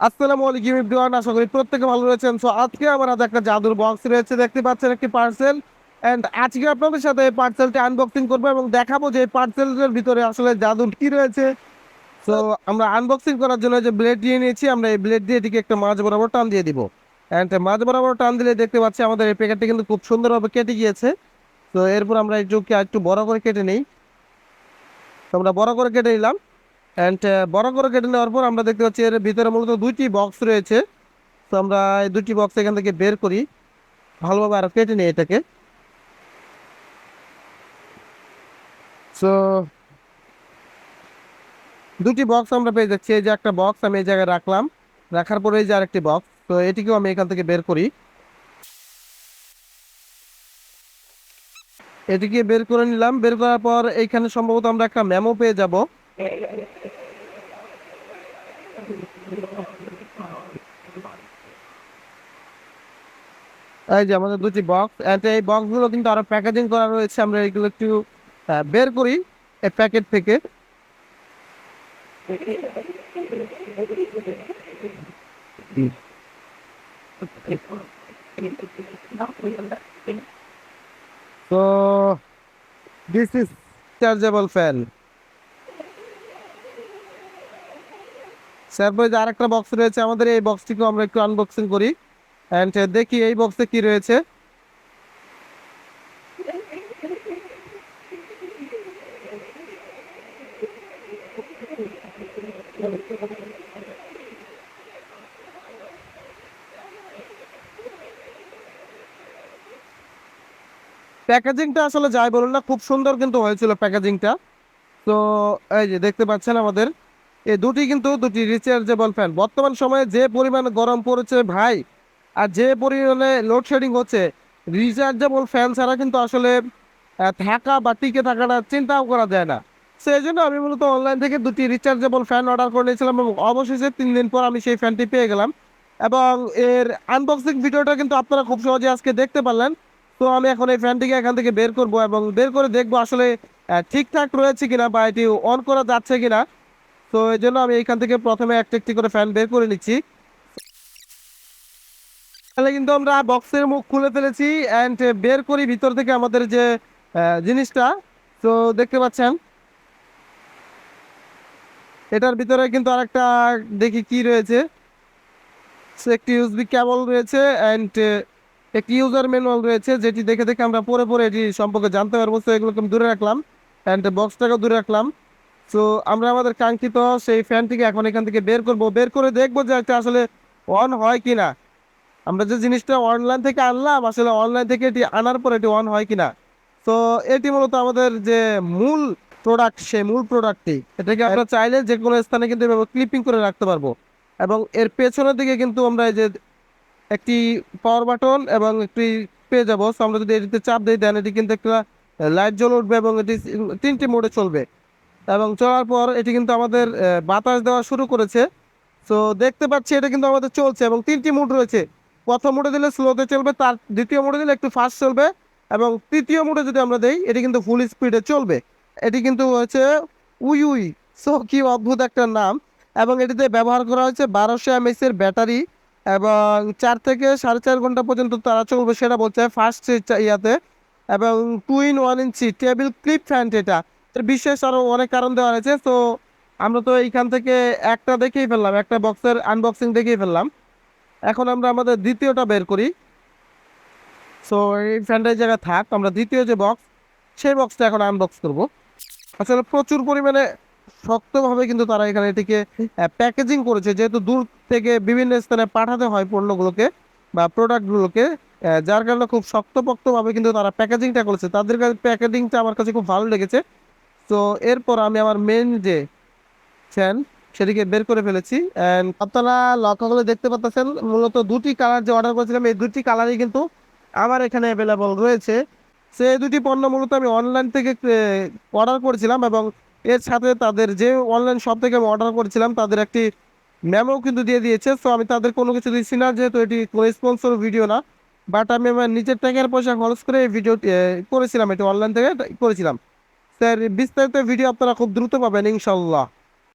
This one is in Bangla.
আসসালামু আলাইকুম এভরিওয়ান, আশা করি প্রত্যেকে ভালো রয়েছেন। সো আজকে আমার হাতে একটা জাদুর বক্স রয়েছে, দেখতে পাচ্ছেন একটি পার্সেল। এন্ড আজকে আপনাদের সাথে এই পার্সেলটি আনবক্সিং করবো এবং দেখাবো যে এই পার্সেলের ভিতরে আসলে জাদুর কি রয়েছে। তো আমরা আনবক্সিং করার জন্য যে ব্লেড দিয়ে নিয়েছি, আমরা এই ব্লেড দিয়ে এটিকে একটা মাঝ বরাবর টান দিয়ে দিব। এন্ড মাঝ বরাবর টান দিলে দেখতে পাচ্ছি আমাদের এই প্যাকেটটি কিন্তু খুব সুন্দরভাবে কেটে গিয়েছে। তো এরপর আমরা একটু বড় করে কেটে নেই। তো আমরা বড় করে কেটে নিলাম। এন্ড বড় করে কেটে নেওয়ার পর আমরা দেখতে পাচ্ছি এর ভিতরে মূলত দুইটি বক্স রয়েছে। তো আমরা এই দুটি বক্স এখান থেকে বের করি, ভালোভাবে আরো কেটে নিই এটাকে। সো দুটি বক্স আমরা পেয়ে যাচ্ছি। এই যে একটা বক্স আমি এই জায়গায় রাখলাম, রাখার পরে এই যে আরেকটি বক্স, তো এটিকেও আমি এখান থেকে বের করি। এটিকে বের করে নিলাম। বের করার পর এইখানে সম্ভবত আমরা একটা মেমো পেয়ে যাব। এই যে আমাদের দুটি বক্স, এই বক্স গুলো কিন্তু আরো প্যাকেজিং করা রয়েছে। আমরা এগুলো একটু বের করি এই প্যাকেট থেকে। তো দিস ইজ চার্জেবল ফ্যান। তারপরে যে আরেকটা বক্স রয়েছে আমাদের, এই বক্সটিকে আমরা একটু আনবক্সিং করি এন্ড দেখি এই বক্সে কি রয়েছে। প্যাকেজিংটা আসলে যাই বলুন না, খুব সুন্দর কিন্তু হয়েছিল প্যাকেজিংটা। তো এই যে দেখতে পাচ্ছেন আমাদের এই দুটি কিন্তু দুটি রিচার্জেবল ফ্যান। বর্তমান সময়ে যে পরিমাণ গরম পড়েছে ভাই, আর যে পরিমাণে লোডশেডিং হচ্ছে, রিচার্জেবল ফ্যান ছাড়া কিন্তু আসলে থাকা বা টিকে থাকাটা চিন্তাও করা যায় না। সেই জন্য আমি মূলত অনলাইন থেকে দুটি রিচার্জেবল ফ্যান অর্ডার করে নিয়েছিলাম এবং অবশেষে 3 দিন পর আমি সেই ফ্যানটি পেয়ে গেলাম। এবং এর আনবক্সিং ভিডিওটা কিন্তু আপনারা খুব সহজে আজকে দেখতে পারলেন। তো আমি এখন এই ফ্যানটিকে এখান থেকে বের করব এবং বের করে দেখবো আসলে ঠিকঠাক রয়েছে কিনা বা এটি অন করা যাচ্ছে কিনা। তো এই জন্য আমি এখান থেকে প্রথমে একটা একটি করে ফ্যান বের করে নিচ্ছি। তাহলে কিন্তু আমরা বক্সের মুখ খুলে ফেলেছি এন্ড বের করি ভিতর থেকে আমাদের যে জিনিসটা। তো দেখতে পাচ্ছেন এটার ভিতরে কিন্তু আরেকটা, দেখি কি রয়েছে। একটি ইউএসবি কেবল রয়েছে এন্ড একটি ইউজার ম্যানুয়াল রয়েছে, যেটি দেখে দেখে আমরা পরে পরে এটি সম্পর্কে জানতে পারবো। তো এগুলোকে আমি দূরে রাখলাম এন্ড বক্সটাকেও দূরে রাখলাম। তো আমরা আমাদের কাঙ্ক্ষিত সেই ফ্যানটিকে এখন এখান থেকে বের করব, বের করে দেখবো যে এটা আসলে অন হয় কিনা। আমরা যে জিনিসটা অনলাইন থেকে আনলাম, আসলে অনলাইন থেকে এটি আনার পর এটি অন হয় কিনা। তো এটি মূলত আমাদের যে মূল প্রোডাক্ট, সেই মূল প্রোডাক্টটি, এটাকে আমরা চাইলে যে কোনো স্থানে কিন্তু এভাবে ক্লিপিং করে রাখতে পারবো। এবং এর পেছনের দিকে কিন্তু আমরা এই যে একটি পাওয়ার বাটন এবং একটি পেয়ে যাবো। So আমরা যদি এটিতে চাপ দিই দেন এটি কিন্তু একটা লাইট জ্বলে উঠবে এবং এটি 3টি মোডে চলবে। এবং চলার পর এটি কিন্তু আমাদের বাতাস দেওয়া শুরু করেছে। তো দেখতে পাচ্ছি এটা কিন্তু আমাদের চলছে এবং 3টি মোড রয়েছে। প্রথম মোডে দিলে স্লোতে চলবে, তার দ্বিতীয় মোডে দিলে একটু ফাস্ট চলবে, এবং তৃতীয় মোডে যদি আমরা দেই এটি কিন্তু ফুল স্পিডে চলবে। এটি কিন্তু হচ্ছে উই উই। সো কি অদ্ভুত একটা নাম। এবং এটিতে ব্যবহার করা হয়েছে 1200 mAh এর ব্যাটারি এবং 4 থেকে 4.5 ঘন্টা পর্যন্ত তারা চলবে সেটা বলছে ফার্স্ট ইয়াতে। এবং 2-in-1 ইঞ্চি টেবিল ক্লিপ ফ্যান এটা। এর বিশেষ আরো অনেক কারণ দেওয়া হয়েছে। তো আমরা তো এইখান থেকে একটা দেখেই ফেললাম, একটা বক্সের আনবক্সিং দেখেই ফেললাম। এখন আমরা আমাদের দ্বিতীয়টা বের করি। সো এই ফ্যানটার জায়গায় থাক, আমরা দ্বিতীয় যে বক্স, সেই বক্সটা এখন আনবক্স করব। আসলে প্রচুর পরিমাণে শক্তভাবে কিন্তু তারা এখানে এটিকে প্যাকেজিং করেছে, যেহেতু দূর থেকে বিভিন্ন স্থানে পাঠাতে হয় পণ্যগুলোকে বা প্রোডাক্টগুলোকে, যার কারণে খুব শক্তপোক্তভাবে কিন্তু তারা প্যাকেজিংটা করেছে। তাদের কাছে প্যাকেজিংটা আমার কাছে খুব ভালো লেগেছে। তো এরপর আমি আমার মেন যে ফ্যান, সেটিকে বের করে ফেলেছি। এন্ড আপনারা লক্ষ্য করে দেখতে পাচ্ছেন মূলত দুটি কালার যে অর্ডার করেছিলাম, এই দুটি কালারই কিন্তু আমার এখানে অ্যাভেলেবল রয়েছে। সেই দুটি পণ্য মূলত আমি অনলাইন থেকে অর্ডার করেছিলাম এবং এর সাথে তাদের যে অনলাইন শপ থেকে আমি অর্ডার করেছিলাম তাদের একটি মেমো কিন্তু দিয়ে দিয়েছে। সো আমি তাদের কোনো কিছু দিচ্ছি না, যেহেতু এটি কোনো স্পন্সর ভিডিও না। বাট আমি আমার নিজের টাকার পয়সা খরচ করে এই ভিডিও করেছিলাম, এটি অনলাইন থেকে করেছিলাম। স্যার বিস্তারিত ভিডিও আপনারা খুব দ্রুত পাবেন ইনশাল্লাহ।